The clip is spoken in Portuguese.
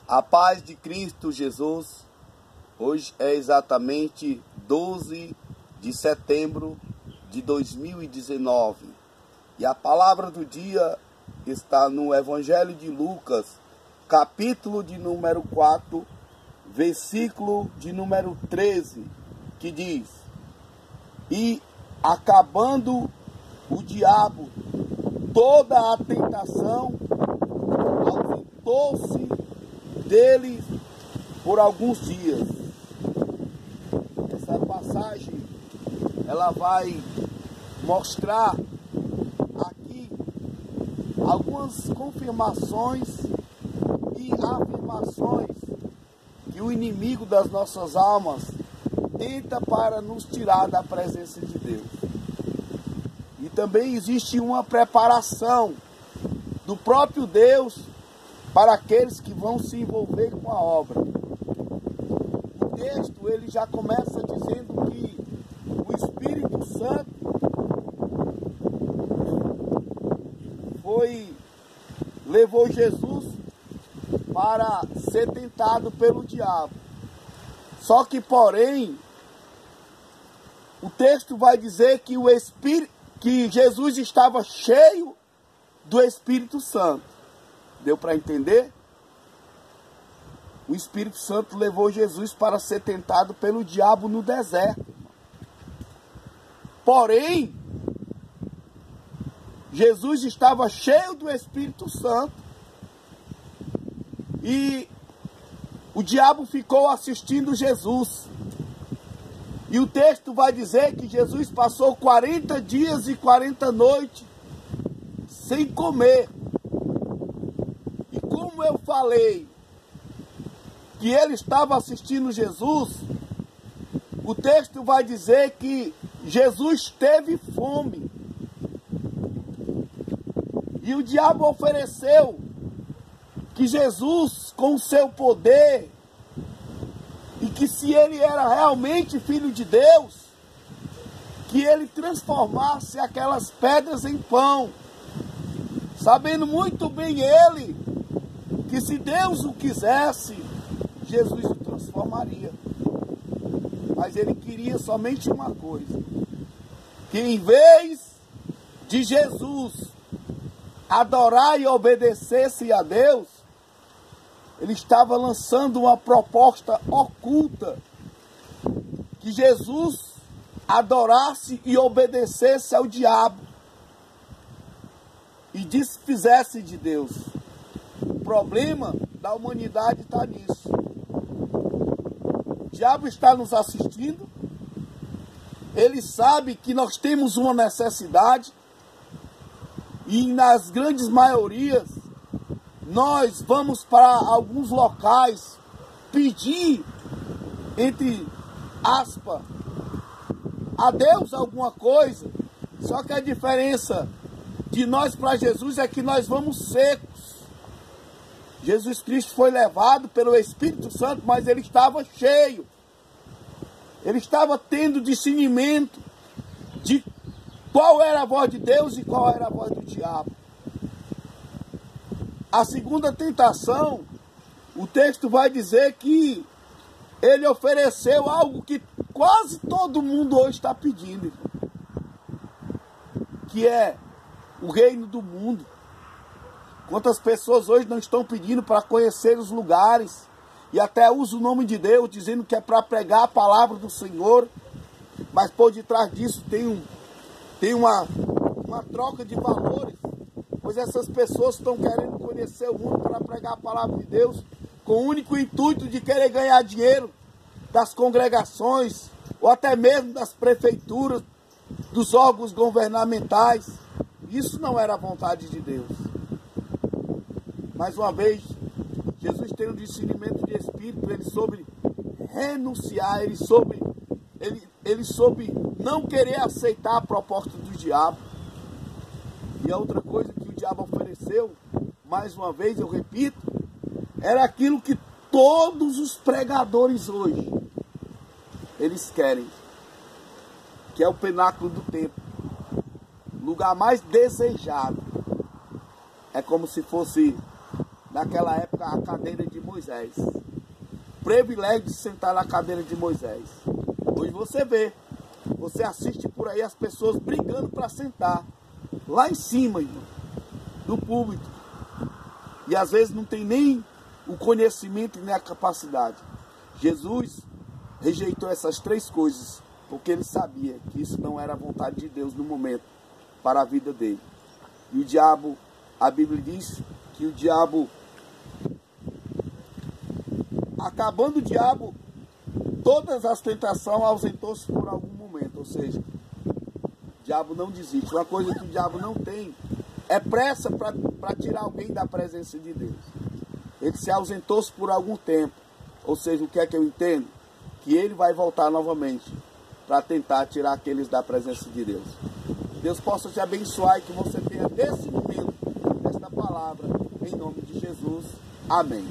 A paz de Cristo Jesus. Hoje é exatamente 12 de setembro de 2019. E a palavra do dia está no Evangelho de Lucas, capítulo de número 4, versículo de número 13, que diz: E acabando o diabo toda a tentação, ausentou-se dele por alguns dias. Essa passagem, ela vai mostrar aqui algumas confirmações e afirmações que o inimigo das nossas almas tenta para nos tirar da presença de Deus. E também existe uma preparação do próprio Deus para aqueles que vão se envolver com a obra. O texto ele já começa dizendo que o Espírito Santo levou Jesus para ser tentado pelo diabo. Só que, porém, o texto vai dizer que Jesus estava cheio do Espírito Santo. Deu para entender? O Espírito Santo levou Jesus para ser tentado pelo diabo no deserto. Porém, Jesus estava cheio do Espírito Santo e o diabo ficou assistindo Jesus. E o texto vai dizer que Jesus passou 40 dias e 40 noites sem comer. E como eu falei que ele estava assistindo Jesus, o texto vai dizer que Jesus teve fome. E o diabo ofereceu que Jesus, com o seu poder, e que se ele era realmente filho de Deus, que ele transformasse aquelas pedras em pão, sabendo muito bem ele que se Deus o quisesse, Jesus o transformaria. Mas ele queria somente uma coisa: que em vez de Jesus adorar e obedecesse a Deus, ele estava lançando uma proposta oculta, que Jesus adorasse e obedecesse ao diabo e desfizesse de Deus. O problema da humanidade está nisso. O diabo está nos assistindo, ele sabe que nós temos uma necessidade, e nas grandes maiorias nós vamos para alguns locais pedir, entre aspas, a Deus alguma coisa. Só que a diferença de nós para Jesus é que nós vamos secos. Jesus Cristo foi levado pelo Espírito Santo, mas ele estava cheio. Ele estava tendo discernimento de qual era a voz de Deus e qual era a voz do diabo. A segunda tentação, o texto vai dizer que ele ofereceu algo que quase todo mundo hoje está pedindo, que é o reino do mundo. Quantas pessoas hoje não estão pedindo para conhecer os lugares e até usam o nome de Deus, dizendo que é para pregar a palavra do Senhor, mas por detrás disso tem uma troca de valores, pois essas pessoas estão querendo conhecer o mundo para pregar a palavra de Deus com o único intuito de querer ganhar dinheiro das congregações ou até mesmo das prefeituras, dos órgãos governamentais. Isso não era a vontade de Deus. Mais uma vez, Jesus tem um discernimento de espírito, ele soube renunciar, ele soube não querer aceitar a proposta do diabo. E a outra coisa que o diabo ofereceu, mais uma vez eu repito, era aquilo que todos os pregadores hoje, eles querem, que é o pináculo do templo, lugar mais desejado. É como se fosse, naquela época, a cadeira de Moisés. Moisés. Privilégio de sentar na cadeira de Moisés. Hoje você vê, você assiste por aí as pessoas brigando para sentar lá em cima, irmão, do púlpito. E às vezes não tem nem o conhecimento nem a capacidade. Jesus rejeitou essas três coisas, porque ele sabia que isso não era a vontade de Deus no momento para a vida dele. E o diabo, a Bíblia diz que o diabo, acabando o diabo, todas as tentações ausentou-se por algum momento. Ou seja, o diabo não desiste. Uma coisa que o diabo não tem é pressa para tirar alguém da presença de Deus. Ele se ausentou-se por algum tempo. Ou seja, o que é que eu entendo? Que ele vai voltar novamente para tentar tirar aqueles da presença de Deus. Deus possa te abençoar e que você tenha nesse momento esta palavra, em nome de Jesus. Amém.